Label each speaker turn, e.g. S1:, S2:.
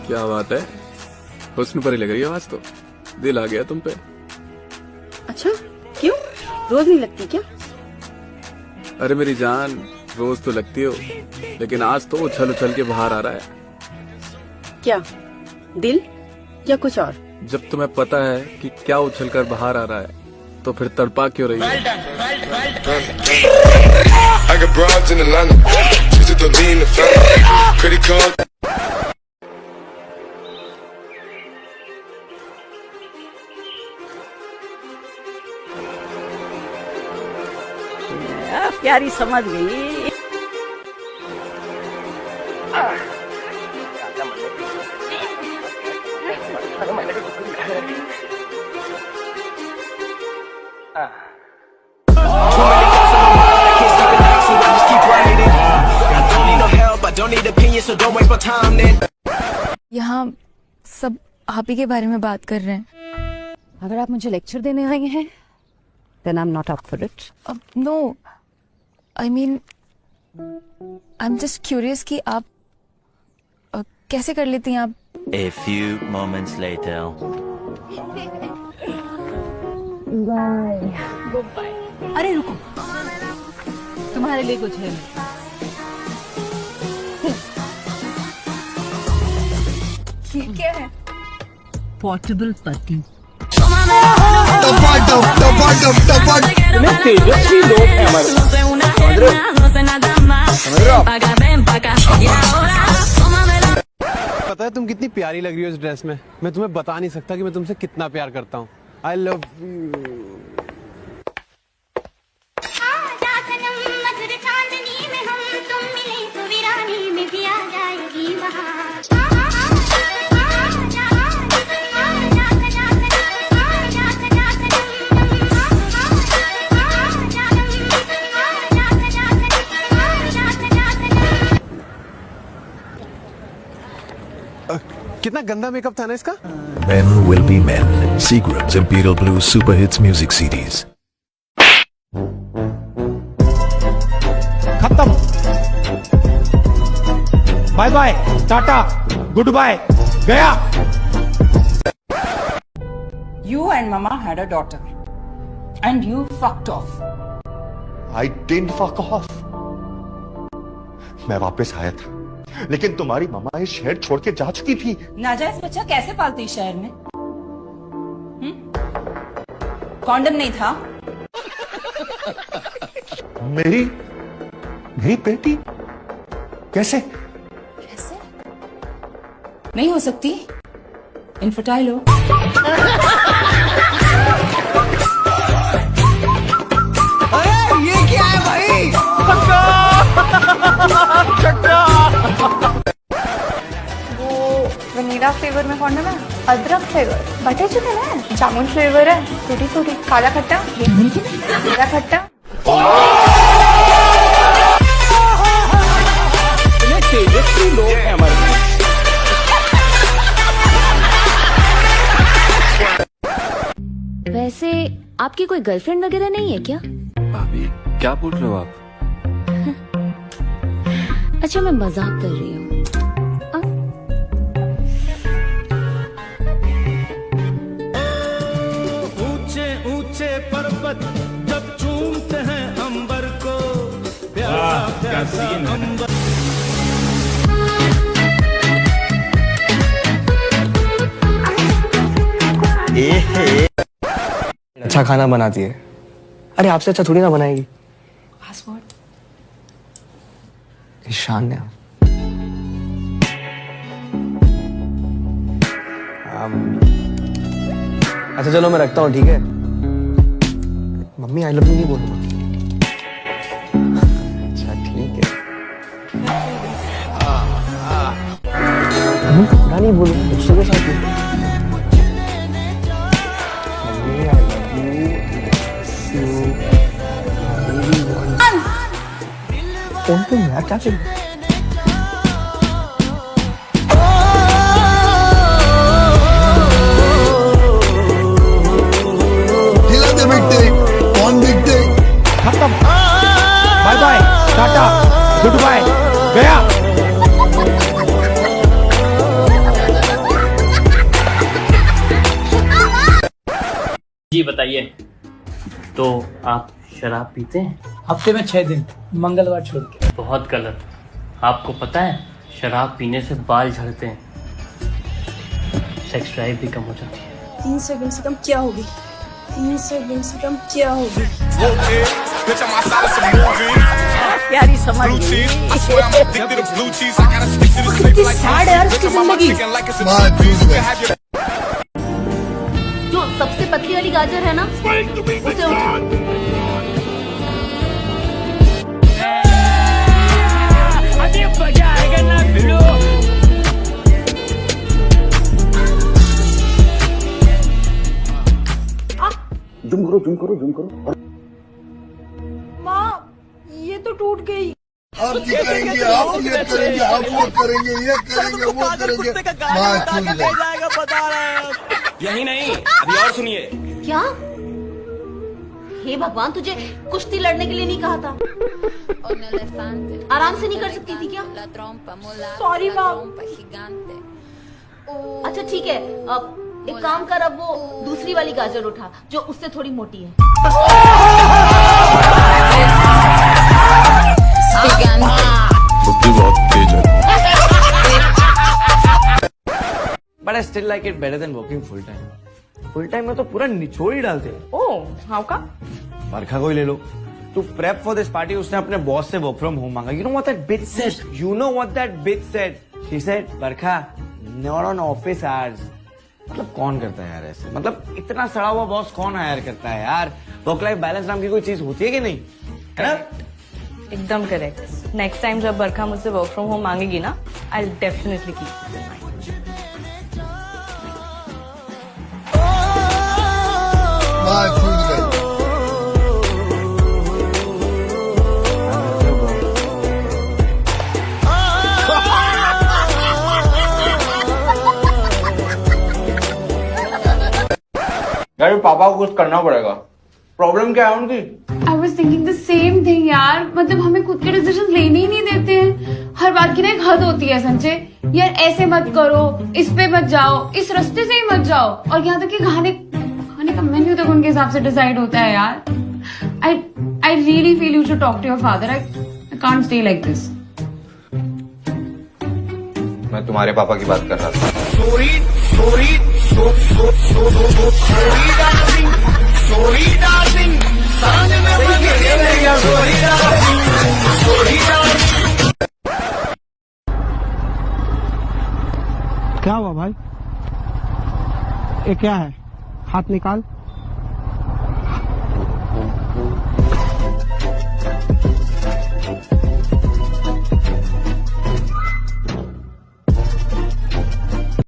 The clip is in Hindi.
S1: क्या बात है, हुस्न परी लग रही है आवाज तो। दिल आ गया तुम पे।
S2: अच्छा क्यों, रोज नहीं लगती क्या?
S1: अरे मेरी जान, रोज तो लगती हो, लेकिन आज तो उछल उछल के बाहर आ रहा है।
S2: क्या दिल या कुछ और?
S1: जब तुम्हें पता है कि क्या उछल कर बाहर आ रहा है तो फिर तड़पा क्यों रही है?
S3: I got broads in Atlanta, just to lean the family, credit card.
S2: प्यारी समझ गई।
S4: यहाँ सब आप ही के बारे में बात कर रहे हैं।
S2: अगर आप मुझे लेक्चर देने आई हैं, then I'm not up for it.
S4: No, I mean I am just curious कि आप कैसे कर लेती हैं आप?
S5: A few moments later.
S2: अरे रुको, तुम्हारे लिए कुछ है।
S4: क्या है?
S2: पोर्टेबल पति।
S6: तेजस्वी लोग हैं हमारे
S7: पता है तुम कितनी प्यारी लग रही हो इस ड्रेस में। मैं तुम्हें बता नहीं सकता कि मैं तुमसे कितना प्यार करता हूँ। आई लव यू। कितना गंदा मेकअप था ना इसका।
S8: Men will be men. Seagram's Imperial Blue Super Hits Music CDs.
S6: खत्म, bye bye, tata, goodbye, गया।
S9: You and Mama had a daughter, and you fucked off.
S10: I didn't fuck off. मैं वापस आया था, लेकिन तुम्हारी मम्मा ये शहर छोड़ के जा चुकी थी।
S9: नाजायज बच्चा कैसे पालती शहर में? कॉन्डम नहीं था?
S10: मेरी बेटी कैसे?
S9: कैसे? नहीं हो सकती, इनफर्टाइल हो।
S6: ये क्या है भाई?
S4: वनीला फ्लेवर में कौन है? अदरक फ्लेवर, बटर चिकन है, जामुन फ्लेवर है, टूटी टूटी, काला खट्टा, काला खट्टा।
S6: तेजस्वी लोग हैं हमारे।
S11: वैसे आपकी कोई गर्लफ्रेंड वगैरह नहीं है क्या?
S1: भाभी क्या बोल रहे हो आप?
S11: अच्छा मैं मजाक कर रही हूँ।
S6: ऊंचे ऊंचे पर्वत जब चूमते हैं अंबर को, प्यासा प्यासा अंबर।
S12: अच्छा खाना बनाती है। अरे आपसे अच्छा थोड़ी ना बनाएगी।
S9: पासवर्ड
S12: ईशान ने। अच्छा चलो मैं रखता हूँ, ठीक है? मम्मी आई लव यू नहीं बोलूंगा। अच्छा ठीक है। पूरा नहीं बोलूंगा, दूसरों के साथ नहीं। Mummy I love you. Phone पे यार क्या चल रहा है?
S6: खत्म, bye bye, tata, goodbye, गया।
S5: जी बताइए। तो आप शराब पीते हैं?
S6: हफ्ते में 6 दिन, मंगलवार छोड़ के।
S5: बहुत गलत। आपको पता है शराब पीने से बाल झड़ते हैं, सेक्स ड्राइव भी कम हो जाती है।
S9: 3 सेकंड से कम क्या होगी? 3 सेकंड से कम क्या होगी? प्यारी समझ सैड यार उसकी जिंदगी।
S11: जो सबसे पतली वाली गाजर है ना, उसे उठा।
S5: मजा आएगा ना भिड़ो।
S10: जूम करो।
S9: माँ ये तो टूट गई।
S3: आप ये करेंगे, आप ये करेंगे, आप वो करेंगे, ये करेंगे, वो करेंगे।
S6: यही नहीं, अभी और सुनिए।
S11: क्या? हे भगवान, तुझे कुश्ती लड़ने के लिए नहीं कहा था? आराम से नहीं कर सकती थी क्या?
S9: सॉरी माँ।
S11: अच्छा ठीक है, अब एक काम कर, अब वो दूसरी वाली गाजर उठा जो उससे थोड़ी मोटी है।
S1: बुद्धि बहुत तेज है।
S12: But I still like it better than working full time. Full time में तो पूरा निचोड़ ही डालते हैं।
S9: ओह हाउ का?
S12: बरखा को ही ले लो। To prep for this party उसने अपने बॉस से वर्क फ्रॉम होम मांगा। You know what that bitch said? You know what that bitch said? She said, Barkha not on office hours. मतलब कौन करता है यार ऐसे? मतलब इतना सड़ा हुआ बॉस कौन हायर करता है यार? वर्क लाइफ बैलेंस नाम की कोई चीज होती है कि नहीं, है ना?
S9: एकदम करेक्ट। नेक्स्ट टाइम जब बरखा मुझसे वर्क फ्रॉम होम मांगेगी ना, I will definitely keep in mind.
S7: यार पापा को कुछ करना पड़ेगा। प्रॉब्लम क्या है उनकी?
S2: I was thinking the same thing यार। मतलब हमें खुद के डिसीजन लेने ही नहीं देते हैं। हर बात की ना एक हद होती है संजय। यार ऐसे मत करो, इस पे मत जाओ, इस रास्ते से ही मत जाओ। और यहाँ तक कि खाने का मेन्यू तक उनके हिसाब से डिसाइड होता है यार। I really feel you should talk to your father. I can't stay like this.
S10: मैं तुम्हारे पापा की बात कर रहा था।
S6: क्या हुआ भाई? ये क्या है? हाथ निकाल।